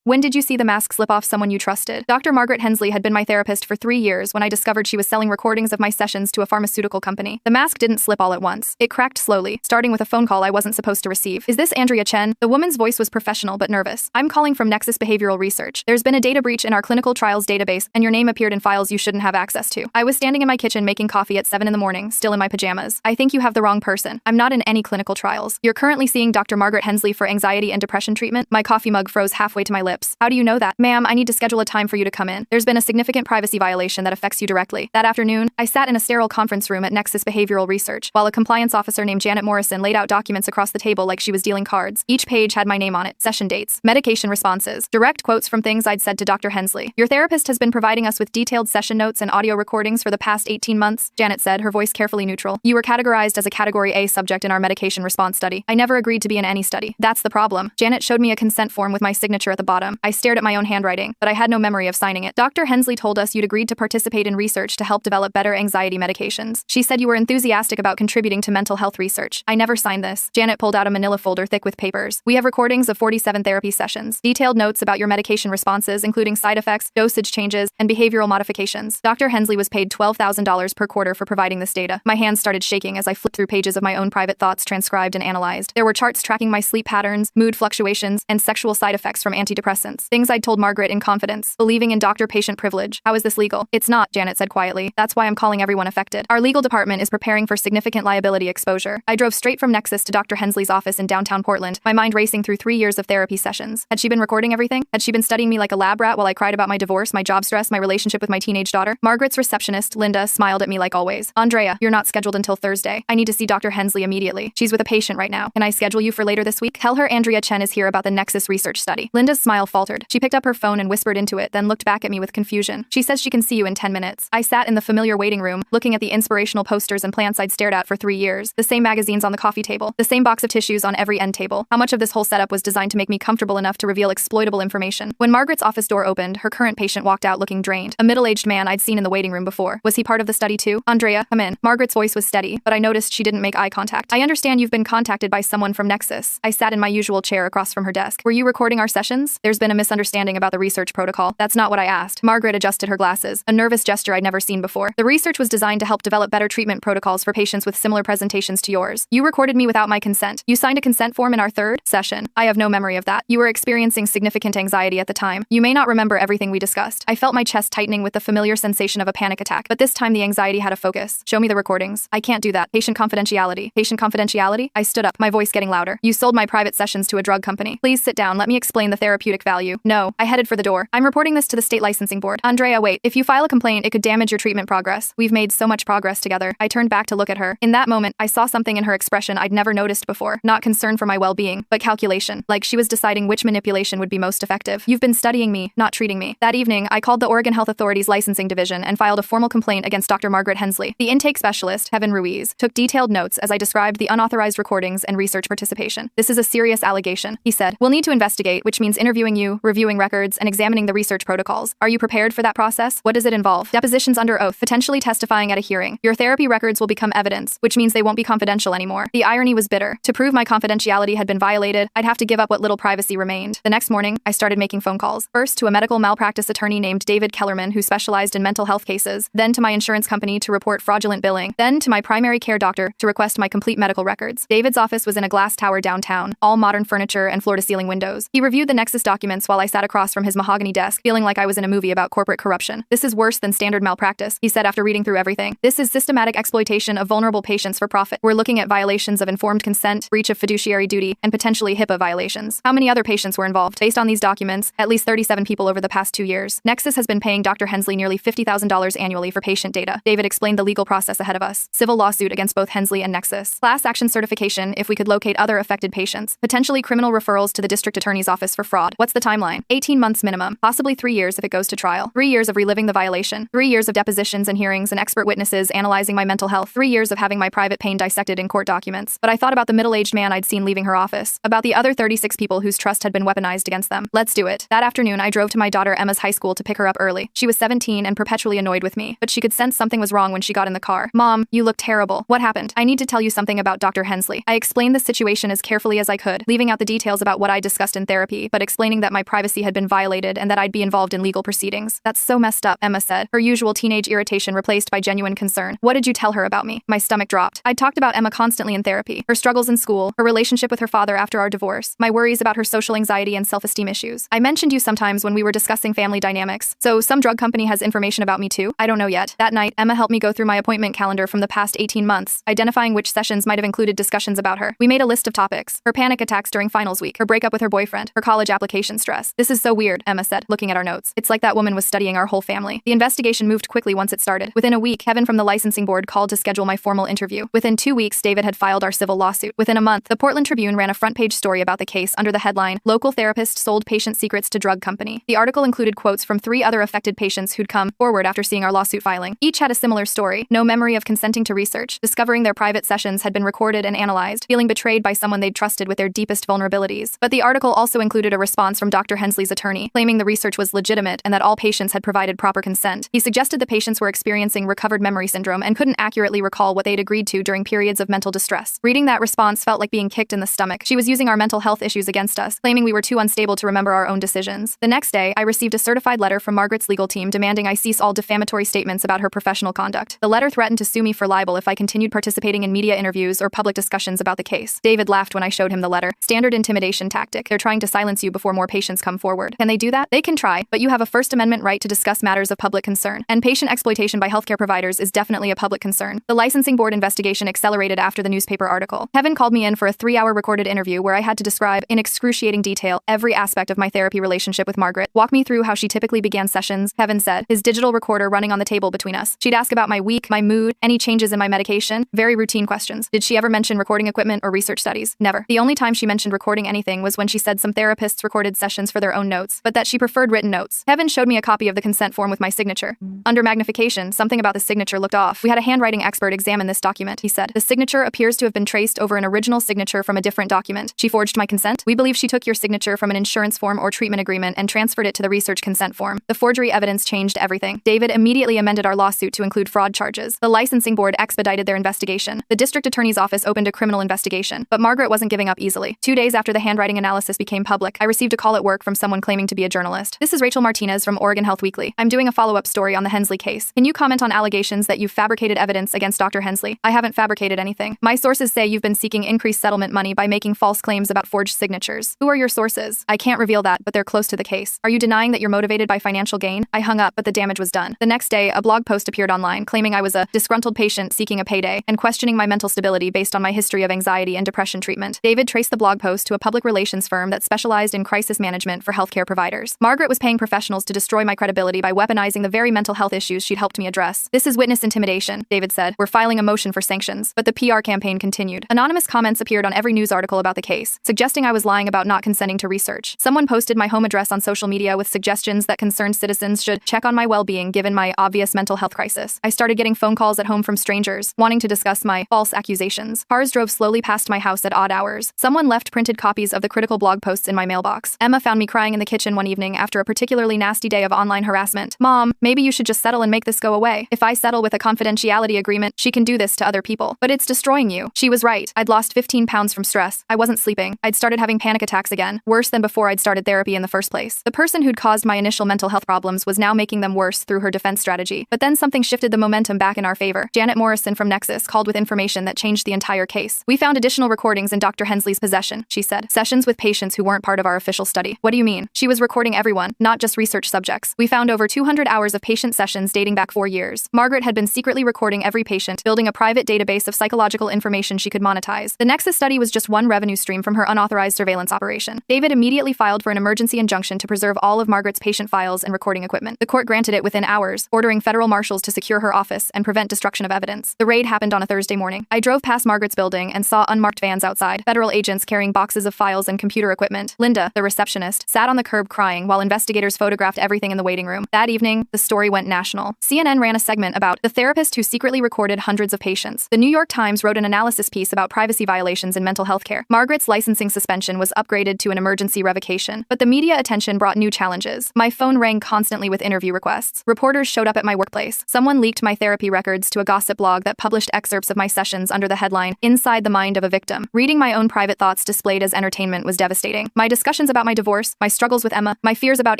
When did you see the mask slip off someone you trusted? Dr. Margaret Hensley had been my therapist for 3 years when I discovered she was selling recordings of my sessions to a pharmaceutical company. The mask didn't slip all at once. It cracked slowly, starting with a phone call I wasn't supposed to receive. Is this Andrea Chen? The woman's voice was professional but nervous. I'm calling from Nexus Behavioral Research. There's been a data breach in our clinical trials database, and your name appeared in files you shouldn't have access to. I was standing in my kitchen making coffee at 7 in the morning, still in my pajamas. I think you have the wrong person. I'm not in any clinical trials. You're currently seeing Dr. Margaret Hensley for anxiety and depression treatment. My coffee mug froze halfway to my lips. How do you know that? Ma'am, I need to schedule a time for you to come in. There's been a significant privacy violation that affects you directly. That afternoon, I sat in a sterile conference room at Nexus Behavioral Research, while a compliance officer named Janet Morrison laid out documents across the table like she was dealing cards. Each page had my name on it, session dates, medication responses, direct quotes from things I'd said to Dr. Hensley. Your therapist has been providing us with detailed session notes and audio recordings for the past 18 months, Janet said, her voice carefully neutral. You were categorized as a Category A subject in our medication response study. I never agreed to be in any study. That's the problem. Janet showed me a consent form with my signature at the bottom. I stared at my own handwriting, but I had no memory of signing it. Dr. Hensley told us you'd agreed to participate in research to help develop better anxiety medications. She said you were enthusiastic about contributing to mental health research. I never signed this. Janet pulled out a manila folder thick with papers. We have recordings of 47 therapy sessions, detailed notes about your medication responses, including side effects, dosage changes, and behavioral modifications. Dr. Hensley was paid $12,000 per quarter for providing this data. My hands started shaking as I flipped through pages of my own private thoughts transcribed and analyzed. There were charts tracking my sleep patterns, mood fluctuations, and sexual side effects from antidepressants. Things I'd told Margaret in confidence, believing in doctor-patient privilege. How is this legal? It's not, Janet said quietly. That's why I'm calling everyone affected. Our legal department is preparing for significant liability exposure. I drove straight from Nexus to Dr. Hensley's office in downtown Portland, my mind racing through 3 years of therapy sessions. Had she been recording everything? Had she been studying me like a lab rat while I cried about my divorce, my job stress, my relationship with my teenage daughter? Margaret's receptionist, Linda, smiled at me like always. Andrea, you're not scheduled until Thursday. I need to see Dr. Hensley immediately. She's with a patient right now. Can I schedule you for later this week? Tell her Andrea Chen is here about the Nexus research study. Linda's smile faltered. She picked up her phone and whispered into it, then looked back at me with confusion. She says she can see you in 10 minutes. I sat in the familiar waiting room, looking at the inspirational posters and plants I'd stared at for 3 years. The same magazines on the coffee table, the same box of tissues on every end table. How much of this whole setup was designed to make me comfortable enough to reveal exploitable information? When Margaret's office door opened, her current patient walked out looking drained. A middle-aged man I'd seen in the waiting room before. Was he part of the study too? Andrea, come in. Margaret's voice was steady, but I noticed she didn't make eye contact. I understand you've been contacted by someone from Nexus. I sat in my usual chair across from her desk. Were you recording our sessions? There's been a misunderstanding about the research protocol. That's not what I asked. Margaret adjusted her glasses, a nervous gesture I'd never seen before. The research was designed to help develop better treatment protocols for patients with similar presentations to yours. You recorded me without my consent. You signed a consent form in our third session. I have no memory of that. You were experiencing significant anxiety at the time. You may not remember everything we discussed. I felt my chest tightening with the familiar sensation of a panic attack, but this time the anxiety had a focus. Show me the recordings. I can't do that. Patient confidentiality. Patient confidentiality? I stood up, my voice getting louder. You sold my private sessions to a drug company. Please sit down. Let me explain the therapeutic value. No. I headed for the door. I'm reporting this to the state licensing board. Andrea, wait. If you file a complaint, it could damage your treatment progress. We've made so much progress together. I turned back to look at her. In that moment, I saw something in her expression I'd never noticed before. Not concern for my well-being, but calculation. Like she was deciding which manipulation would be most effective. You've been studying me, not treating me. That evening, I called the Oregon Health Authority's licensing division and filed a formal complaint against Dr. Margaret Hensley. The intake specialist, Kevin Ruiz, took detailed notes as I described the unauthorized recordings and research participation. This is a serious allegation, he said. We'll need to investigate, which means interviewing you, reviewing records, and examining the research protocols. Are you prepared for that process? What does it involve? Depositions under oath, potentially testifying at a hearing. Your therapy records will become evidence, which means they won't be confidential anymore. The irony was bitter. To prove my confidentiality had been violated, I'd have to give up what little privacy remained. The next morning, I started making phone calls. First to a medical malpractice attorney named David Kellerman who specialized in mental health cases, then to my insurance company to report fraudulent billing, then to my primary care doctor to request my complete medical records. David's office was in a glass tower downtown, all modern furniture and floor-to-ceiling windows. He reviewed the Nexus documents while I sat across from his mahogany desk, feeling like I was in a movie about corporate corruption. This is worse than standard malpractice, he said after reading through everything. This is systematic exploitation of vulnerable patients for profit. We're looking at violations of informed consent, breach of fiduciary duty, and potentially HIPAA violations. How many other patients were involved? Based on these documents, at least 37 people over the past 2 years. Nexus has been paying Dr. Hensley nearly $50,000 annually for patient data. David explained the legal process ahead of us. Civil lawsuit against both Hensley and Nexus. Class action certification if we could locate other affected patients. Potentially criminal referrals to the district attorney's office for fraud. What's the timeline? 18 months minimum. Possibly 3 years if it goes to trial. 3 years of reliving the violation. 3 years of depositions and hearings and expert witnesses analyzing my mental health. 3 years of having my private pain dissected in court documents. But I thought about the middle-aged man I'd seen leaving her office. About the other 36 people whose trust had been weaponized against them. Let's do it. That afternoon, I drove to my daughter Emma's high school to pick her up early. She was 17 and perpetually annoyed with me, but she could sense something was wrong when she got in the car. Mom, you look terrible. What happened? I need to tell you something about Dr. Hensley. I explained the situation as carefully as I could, leaving out the details about what I discussed in therapy, but explaining explaining that my privacy had been violated and that I'd be involved in legal proceedings. That's so messed up, Emma said, her usual teenage irritation replaced by genuine concern. What did you tell her about me? My stomach dropped. I'd talked about Emma constantly in therapy, her struggles in school, her relationship with her father after our divorce, my worries about her social anxiety and self-esteem issues. I mentioned you sometimes when we were discussing family dynamics. So some drug company has information about me too? I don't know yet. That night, Emma helped me go through my appointment calendar from the past 18 months, identifying which sessions might have included discussions about her. We made a list of topics: her panic attacks during finals week, her breakup with her boyfriend, her college application stress. This is so weird, Emma said, looking at our notes. It's like that woman was studying our whole family. The investigation moved quickly once it started. Within a week, Kevin from the licensing board called to schedule my formal interview. Within 2 weeks, David had filed our civil lawsuit. Within a month, the Portland Tribune ran a front-page story about the case under the headline, "Local Therapist Sold Patient Secrets to Drug Company." The article included quotes from 3 other affected patients who'd come forward after seeing our lawsuit filing. Each had a similar story: no memory of consenting to research, discovering their private sessions had been recorded and analyzed, feeling betrayed by someone they'd trusted with their deepest vulnerabilities. But the article also included a response from Dr. Hensley's attorney, claiming the research was legitimate and that all patients had provided proper consent. He suggested the patients were experiencing recovered memory syndrome and couldn't accurately recall what they'd agreed to during periods of mental distress. Reading that response felt like being kicked in the stomach. She was using our mental health issues against us, claiming we were too unstable to remember our own decisions. The next day, I received a certified letter from Margaret's legal team demanding I cease all defamatory statements about her professional conduct. The letter threatened to sue me for libel if I continued participating in media interviews or public discussions about the case. David laughed when I showed him the letter. Standard intimidation tactic. They're trying to silence you before more patients come forward. Can they do that? They can try, but you have a First Amendment right to discuss matters of public concern. And patient exploitation by healthcare providers is definitely a public concern. The licensing board investigation accelerated after the newspaper article. Kevin called me in for a 3-hour recorded interview where I had to describe in excruciating detail every aspect of my therapy relationship with Margaret. Walk me through how she typically began sessions, Kevin said, his digital recorder running on the table between us. She'd ask about my week, my mood, any changes in my medication, very routine questions. Did she ever mention recording equipment or research studies? Never. The only time she mentioned recording anything was when she said some therapists recorded sessions for their own notes, but that she preferred written notes. Kevin showed me a copy of the consent form with my signature. Under magnification, something about the signature looked off. We had a handwriting expert examine this document, he said. The signature appears to have been traced over an original signature from a different document. She forged my consent? We believe she took your signature from an insurance form or treatment agreement and transferred it to the research consent form. The forgery evidence changed everything. David immediately amended our lawsuit to include fraud charges. The licensing board expedited their investigation. The district attorney's office opened a criminal investigation. But Margaret wasn't giving up easily. 2 days after the handwriting analysis became public, I received a call at work from someone claiming to be a journalist. This is Rachel Martinez from Oregon Health Weekly. I'm doing a follow-up story on the Hensley case. Can you comment on allegations that you've fabricated evidence against Dr. Hensley? I haven't fabricated anything. My sources say you've been seeking increased settlement money by making false claims about forged signatures. Who are your sources? I can't reveal that, but they're close to the case. Are you denying that you're motivated by financial gain? I hung up, but the damage was done. The next day, a blog post appeared online claiming I was a disgruntled patient seeking a payday and questioning my mental stability based on my history of anxiety and depression treatment. David traced the blog post to a public relations firm that specialized in crisis management for healthcare providers. Margaret was paying professionals to destroy my credibility by weaponizing the very mental health issues she'd helped me address. This is witness intimidation, David said. We're filing a motion for sanctions. But the PR campaign continued. Anonymous comments appeared on every news article about the case, suggesting I was lying about not consenting to research. Someone posted my home address on social media with suggestions that concerned citizens should check on my well-being given my obvious mental health crisis. I started getting phone calls at home from strangers, wanting to discuss my false accusations. Cars drove slowly past my house at odd hours. Someone left printed copies of the critical blog posts in my mailbox. Emma found me crying in the kitchen one evening after a particularly nasty day of online harassment. Mom, maybe you should just settle and make this go away. If I settle with a confidentiality agreement, she can do this to other people. But it's destroying you. She was right. I'd lost 15 pounds from stress. I wasn't sleeping. I'd started having panic attacks again, worse than before I'd started therapy in the first place. The person who'd caused my initial mental health problems was now making them worse through her defense strategy. But then something shifted the momentum back in our favor. Janet Morrison from Nexus called with information that changed the entire case. We found additional recordings in Dr. Hensley's possession, she said. Sessions with patients who weren't part of our official study. What do you mean? She was recording everyone, not just research subjects. We found over 200 hours of patient sessions dating back 4 years. Margaret had been secretly recording every patient, building a private database of psychological information she could monetize. The Nexus study was just one revenue stream from her unauthorized surveillance operation. David immediately filed for an emergency injunction to preserve all of Margaret's patient files and recording equipment. The court granted it within hours, ordering federal marshals to secure her office and prevent destruction of evidence. The raid happened on a Thursday morning. I drove past Margaret's building and saw unmarked vans outside, federal agents carrying boxes of files and computer equipment. Linda, the receptionist, sat on the curb crying while investigators photographed everything in the waiting room. That evening, the story went national. CNN ran a segment about the therapist who secretly recorded hundreds of patients. The New York Times wrote an analysis piece about privacy violations in mental health care. Margaret's licensing suspension was upgraded to an emergency revocation, but the media attention brought new challenges. My phone rang constantly with interview requests. Reporters showed up at my workplace. Someone leaked my therapy records to a gossip blog that published excerpts of my sessions under the headline, "Inside the Mind of a Victim." Reading my own private thoughts displayed as entertainment was devastating. My discussions about about my divorce, my struggles with Emma, my fears about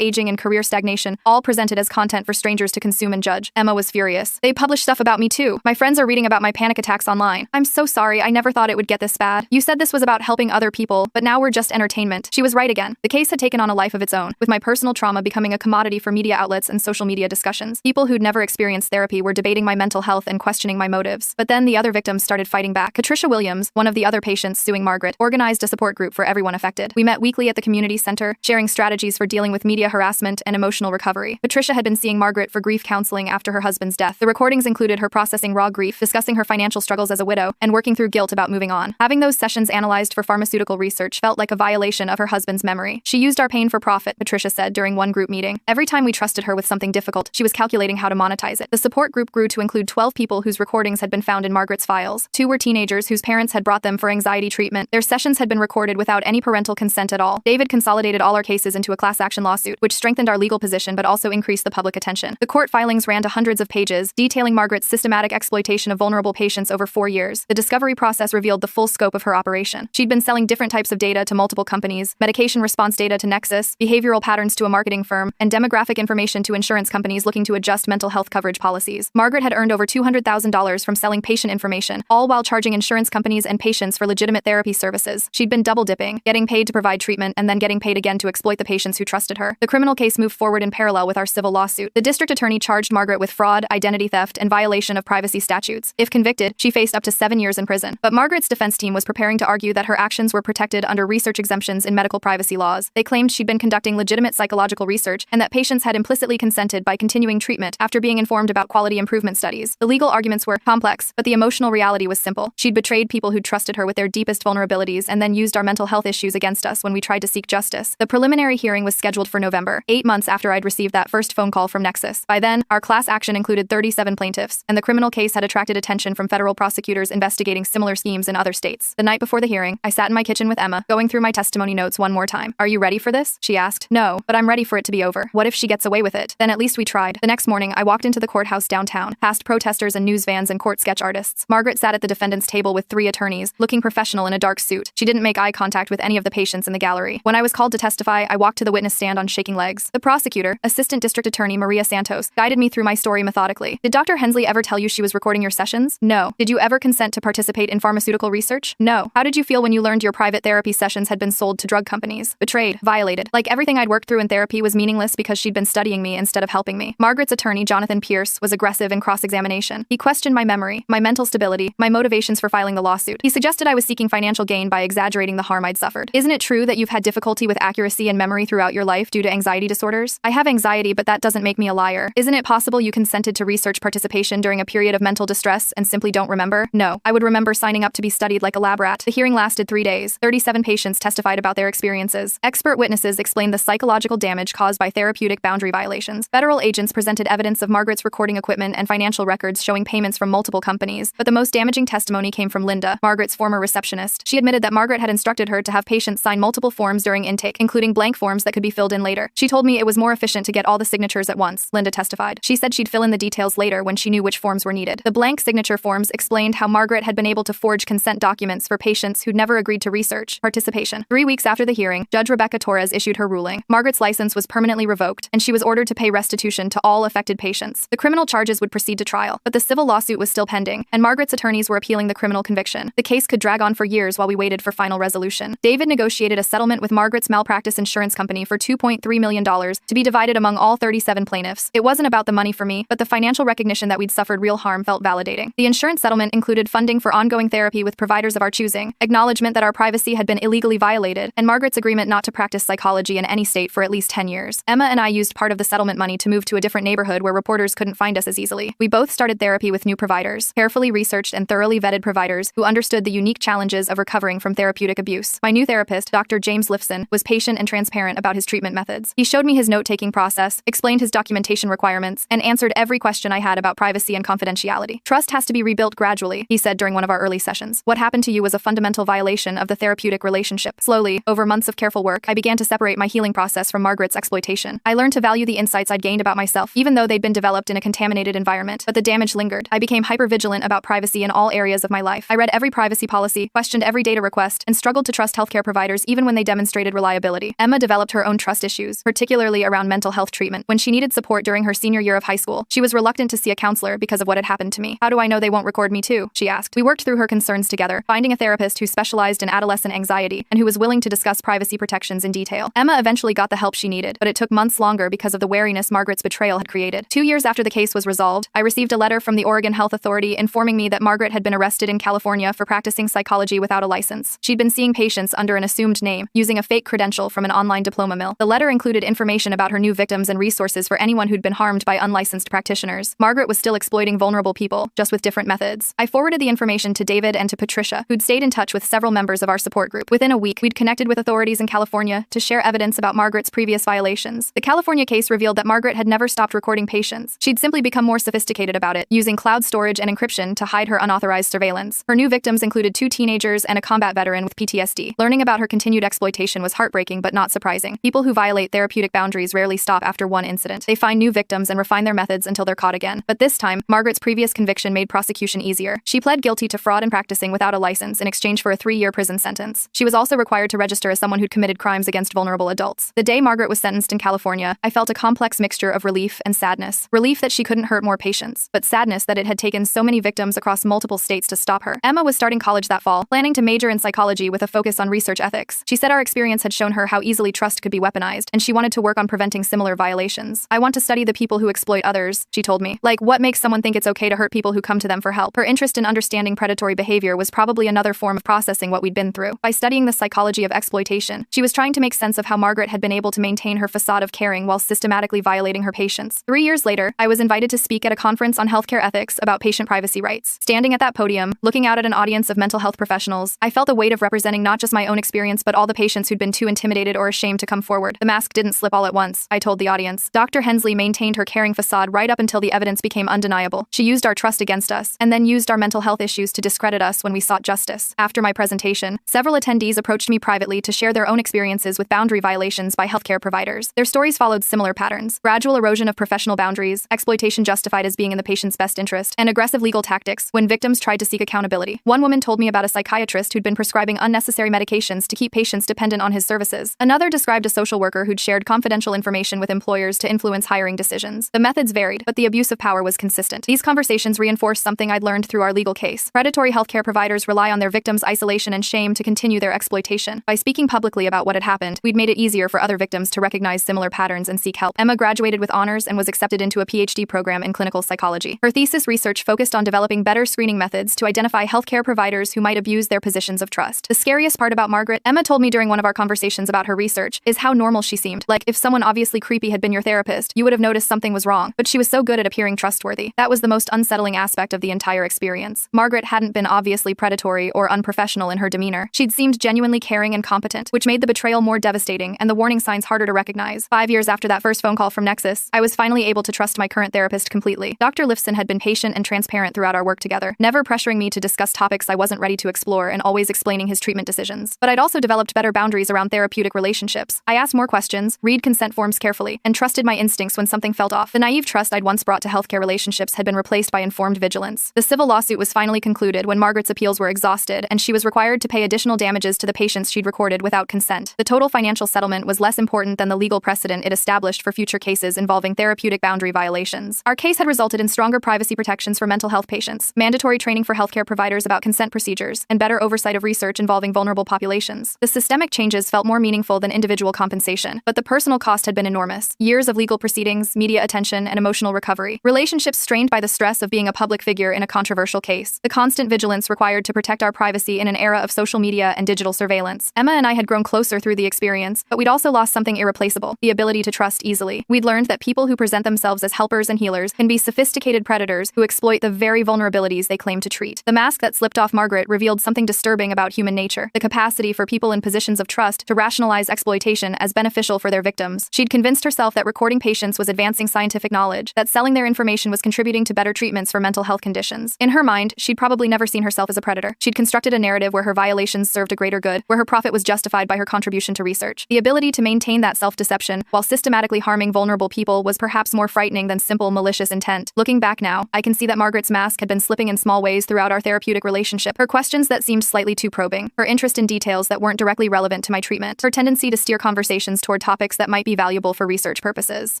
aging and career stagnation, all presented as content for strangers to consume and judge. Emma was furious. They published stuff about me too. My friends are reading about my panic attacks online. I'm so sorry, I never thought it would get this bad. You said this was about helping other people, but now we're just entertainment. She was right again. The case had taken on a life of its own, with my personal trauma becoming a commodity for media outlets and social media discussions. People who'd never experienced therapy were debating my mental health and questioning my motives. But then the other victims started fighting back. Patricia Williams, one of the other patients suing Margaret, organized a support group for everyone affected. We met weekly at the community center, sharing strategies for dealing with media harassment and emotional recovery. Patricia had been seeing Margaret for grief counseling after her husband's death. The recordings included her processing raw grief, discussing her financial struggles as a widow, and working through guilt about moving on. Having those sessions analyzed for pharmaceutical research felt like a violation of her husband's memory. She used our pain for profit, Patricia said during one group meeting. Every time we trusted her with something difficult, she was calculating how to monetize it. The support group grew to include 12 people whose recordings had been found in Margaret's files. 2 were teenagers whose parents had brought them for anxiety treatment. Their sessions had been recorded without any parental consent at all. David consolidated all our cases into a class action lawsuit, which strengthened our legal position but also increased the public attention. The court filings ran to hundreds of pages, detailing Margaret's systematic exploitation of vulnerable patients over 4 years. The discovery process revealed the full scope of her operation. She'd been selling different types of data to multiple companies, medication response data to Nexus, behavioral patterns to a marketing firm, and demographic information to insurance companies looking to adjust mental health coverage policies. Margaret had earned over $200,000 from selling patient information, all while charging insurance companies and patients for legitimate therapy services. She'd been double dipping, getting paid to provide treatment and then getting paid again to exploit the patients who trusted her. The criminal case moved forward in parallel with our civil lawsuit. The district attorney charged Margaret with fraud, identity theft, and violation of privacy statutes. If convicted, she faced up to 7 years in prison. But Margaret's defense team was preparing to argue that her actions were protected under research exemptions in medical privacy laws. They claimed she'd been conducting legitimate psychological research and that patients had implicitly consented by continuing treatment after being informed about quality improvement studies. The legal arguments were complex, but the emotional reality was simple. She'd betrayed people who'd trusted her with their deepest vulnerabilities and then used our mental health issues against us when we tried to seek justice. The preliminary hearing was scheduled for November, 8 months after I'd received that first phone call from Nexus. By then, our class action included 37 plaintiffs, and the criminal case had attracted attention from federal prosecutors investigating similar schemes in other states. The night before the hearing, I sat in my kitchen with Emma, going through my testimony notes one more time. "Are you ready for this?" she asked. "No, but I'm ready for it to be over. What if she gets away with it? Then at least we tried." The next morning, I walked into the courthouse downtown, past protesters and news vans and court sketch artists. Margaret sat at the defendant's table with 3 attorneys, looking professional in a dark suit. She didn't make eye contact with any of the patients in the gallery. When I was called to testify, I walked to the witness stand on shaking legs. The prosecutor, Assistant District Attorney Maria Santos, guided me through my story methodically. "Did Dr. Hensley ever tell you she was recording your sessions?" "No." "Did you ever consent to participate in pharmaceutical research?" "No." "How did you feel when you learned your private therapy sessions had been sold to drug companies?" "Betrayed. Violated. Like everything I'd worked through in therapy was meaningless because she'd been studying me instead of helping me." Margaret's attorney, Jonathan Pierce, was aggressive in cross-examination. He questioned my memory, my mental stability, my motivations for filing the lawsuit. He suggested I was seeking financial gain by exaggerating the harm I'd suffered. "Isn't it true that you've had difficulty with accuracy and memory throughout your life due to anxiety disorders?" "I have anxiety, but that doesn't make me a liar." "Isn't it possible you consented to research participation during a period of mental distress and simply don't remember?" "No. I would remember signing up to be studied like a lab rat." The hearing lasted 3 days. 37 patients testified about their experiences. Expert witnesses explained the psychological damage caused by therapeutic boundary violations. Federal agents presented evidence of Margaret's recording equipment and financial records showing payments from multiple companies. But the most damaging testimony came from Linda, Margaret's former receptionist. She admitted that Margaret had instructed her to have patients sign multiple forms during intake, including blank forms that could be filled in later. "She told me it was more efficient to get all the signatures at once," Linda testified. She said she'd fill in the details later when she knew which forms were needed. The blank signature forms explained how Margaret had been able to forge consent documents for patients who'd never agreed to research participation. 3 weeks after the hearing, Judge Rebecca Torres issued her ruling. Margaret's license was permanently revoked, and she was ordered to pay restitution to all affected patients. The criminal charges would proceed to trial, but the civil lawsuit was still pending, and Margaret's attorneys were appealing the criminal conviction. The case could drag on for years while we waited for final resolution. David negotiated a settlement with Margaret's malpractice insurance company for $2.3 million to be divided among all 37 plaintiffs. It wasn't about the money for me, but the financial recognition that we'd suffered real harm felt validating. The insurance settlement included funding for ongoing therapy with providers of our choosing, acknowledgement that our privacy had been illegally violated, and Margaret's agreement not to practice psychology in any state for at least 10 years. Emma and I used part of the settlement money to move to a different neighborhood where reporters couldn't find us as easily. We both started therapy with new providers, carefully researched and thoroughly vetted providers who understood the unique challenges of recovering from therapeutic abuse. My new therapist, Dr. James Lifson, was patient and transparent about his treatment methods. He showed me his note-taking process, explained his documentation requirements, and answered every question I had about privacy and confidentiality. "Trust has to be rebuilt gradually," he said during one of our early sessions. "What happened to you was a fundamental violation of the therapeutic relationship." Slowly, over months of careful work, I began to separate my healing process from Margaret's exploitation. I learned to value the insights I'd gained about myself, even though they'd been developed in a contaminated environment. But the damage lingered. I became hypervigilant about privacy in all areas of my life. I read every privacy policy, questioned every data request, and struggled to trust healthcare providers even when they demonstrated demonstrated reliability. Emma developed her own trust issues, particularly around mental health treatment. When she needed support during her senior year of high school, she was reluctant to see a counselor because of what had happened to me. "How do I know they won't record me too?" she asked. We worked through her concerns together, finding a therapist who specialized in adolescent anxiety and who was willing to discuss privacy protections in detail. Emma eventually got the help she needed, but it took months longer because of the wariness Margaret's betrayal had created. 2 years after the case was resolved, I received a letter from the Oregon Health Authority informing me that Margaret had been arrested in California for practicing psychology without a license. She'd been seeing patients under an assumed name, using a fake credential from an online diploma mill. The letter included information about her new victims and resources for anyone who'd been harmed by unlicensed practitioners. Margaret was still exploiting vulnerable people, just with different methods. I forwarded the information to David and to Patricia, who'd stayed in touch with several members of our support group. Within a week, we'd connected with authorities in California to share evidence about Margaret's previous violations. The California case revealed that Margaret had never stopped recording patients. She'd simply become more sophisticated about it, using cloud storage and encryption to hide her unauthorized surveillance. Her new victims included 2 teenagers and a combat veteran with PTSD. Learning about her continued exploitation was heartbreaking but not surprising. People who violate therapeutic boundaries rarely stop after one incident. They find new victims and refine their methods until they're caught again. But this time, Margaret's previous conviction made prosecution easier. She pled guilty to fraud and practicing without a license in exchange for a 3-year prison sentence. She was also required to register as someone who'd committed crimes against vulnerable adults. The day Margaret was sentenced in California, I felt a complex mixture of relief and sadness. Relief that she couldn't hurt more patients, but sadness that it had taken so many victims across multiple states to stop her. Emma was starting college that fall, planning to major in psychology with a focus on research ethics. She said our experience had shown her how easily trust could be weaponized, and she wanted to work on preventing similar violations. "I want to study the people who exploit others," she told me. "Like, what makes someone think it's okay to hurt people who come to them for help?" Her interest in understanding predatory behavior was probably another form of processing what we'd been through. By studying the psychology of exploitation, she was trying to make sense of how Margaret had been able to maintain her facade of caring while systematically violating her patients. 3 years later, I was invited to speak at a conference on healthcare ethics about patient privacy rights. Standing at that podium, looking out at an audience of mental health professionals, I felt the weight of representing not just my own experience but all the patients who'd been too intimidated or ashamed to come forward. "The mask didn't slip all at once," I told the audience. "Dr. Hensley maintained her caring facade right up until the evidence became undeniable. She used our trust against us, and then used our mental health issues to discredit us when we sought justice." After my presentation, several attendees approached me privately to share their own experiences with boundary violations by healthcare providers. Their stories followed similar patterns: gradual erosion of professional boundaries, exploitation justified as being in the patient's best interest, and aggressive legal tactics when victims tried to seek accountability. One woman told me about a psychiatrist who'd been prescribing unnecessary medications to keep patients dependent on his services. Another described a social worker who'd shared confidential information with employers to influence hiring decisions. The methods varied, but the abuse of power was consistent. These conversations reinforced something I'd learned through our legal case. Predatory healthcare providers rely on their victims' isolation and shame to continue their exploitation. By speaking publicly about what had happened, we'd made it easier for other victims to recognize similar patterns and seek help. Emma graduated with honors and was accepted into a PhD program in clinical psychology. Her thesis research focused on developing better screening methods to identify healthcare providers who might abuse their positions of trust. The scariest part about Margaret, Emma told me during one of our conversations about her research, is how normal she seemed. Like, if someone obviously creepy had been your therapist, you would have noticed something was wrong, but she was so good at appearing trustworthy. That was the most unsettling aspect of the entire experience. Margaret hadn't been obviously predatory or unprofessional in her demeanor. She'd seemed genuinely caring and competent, which made the betrayal more devastating and the warning signs harder to recognize. 5 years after that first phone call from Nexus, I was finally able to trust my current therapist completely. Dr. Lifson had been patient and transparent throughout our work together, never pressuring me to discuss topics I wasn't ready to explore and always explaining his treatment decisions. But I'd also developed better boundaries around therapeutic relationships. I asked more questions, read consent forms carefully, and trusted my instincts when something felt off. The naive trust I'd once brought to healthcare relationships had been replaced by informed vigilance. The civil lawsuit was finally concluded when Margaret's appeals were exhausted and she was required to pay additional damages to the patients she'd recorded without consent. The total financial settlement was less important than the legal precedent it established for future cases involving therapeutic boundary violations. Our case had resulted in stronger privacy protections for mental health patients, mandatory training for healthcare providers about consent procedures, and better oversight of research involving vulnerable populations. The systemic changes felt more meaningful than individual compensation, but the personal cost had been enormous. Years of legal proceedings, media attention, and emotional recovery. Relationships strained by the stress of being a public figure in a controversial case. The constant vigilance required to protect our privacy in an era of social media and digital surveillance. Emma and I had grown closer through the experience, but we'd also lost something irreplaceable: the ability to trust easily. We'd learned that people who present themselves as helpers and healers can be sophisticated predators who exploit the very vulnerabilities they claim to treat. The mask that slipped off Margaret revealed something disturbing about human nature: the capacity for people in positions of trust to rationalize exploitation as beneficial for their victims. She'd convinced herself that recording patients was advancing scientific knowledge, that selling their information was contributing to better treatments for mental health conditions. In her mind, she'd probably never seen herself as a predator. She'd constructed a narrative where her violations served a greater good, where her profit was justified by her contribution to research. The ability to maintain that self-deception while systematically harming vulnerable people was perhaps more frightening than simple malicious intent. Looking back now, I can see that Margaret's mask had been slipping in small ways throughout our therapeutic relationship. Her questions that seemed slightly too probing, her interest in details that weren't directly relevant to my my treatment, her tendency to steer conversations toward topics that might be valuable for research purposes.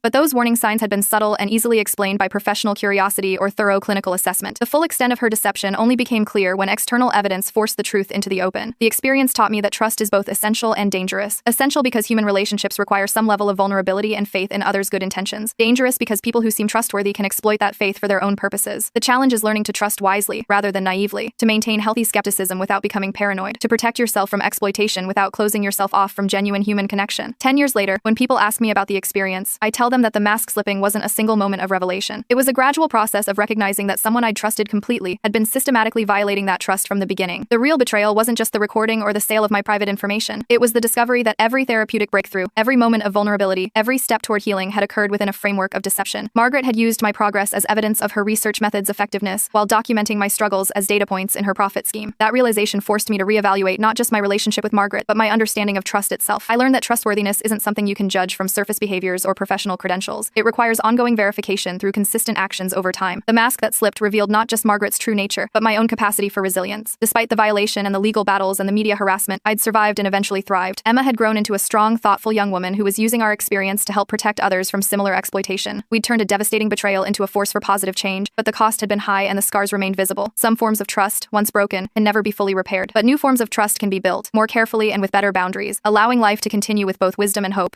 But those warning signs had been subtle and easily explained by professional curiosity or thorough clinical assessment. The full extent of her deception only became clear when external evidence forced the truth into the open. The experience taught me that trust is both essential and dangerous. Essential because human relationships require some level of vulnerability and faith in others' good intentions. Dangerous because people who seem trustworthy can exploit that faith for their own purposes. The challenge is learning to trust wisely, rather than naively, to maintain healthy skepticism without becoming paranoid, to protect yourself from exploitation without closing yourself off from genuine human connection. 10 years later, when people ask me about the experience, I tell them that the mask slipping wasn't a single moment of revelation. It was a gradual process of recognizing that someone I'd trusted completely had been systematically violating that trust from the beginning. The real betrayal wasn't just the recording or the sale of my private information. It was the discovery that every therapeutic breakthrough, every moment of vulnerability, every step toward healing had occurred within a framework of deception. Margaret had used my progress as evidence of her research method's effectiveness, while documenting my struggles as data points in her profit scheme. That realization forced me to reevaluate not just my relationship with Margaret, but my understanding of trust itself. I learned that trustworthiness isn't something you can judge from surface behaviors or professional credentials. It requires ongoing verification through consistent actions over time. The mask that slipped revealed not just Margaret's true nature, but my own capacity for resilience. Despite the violation and the legal battles and the media harassment, I'd survived and eventually thrived. Emma had grown into a strong, thoughtful young woman who was using our experience to help protect others from similar exploitation. We'd turned a devastating betrayal into a force for positive change, but the cost had been high and the scars remained visible. Some forms of trust, once broken, can never be fully repaired. But new forms of trust can be built, more carefully and with better boundaries, allowing life to continue with both wisdom and hope.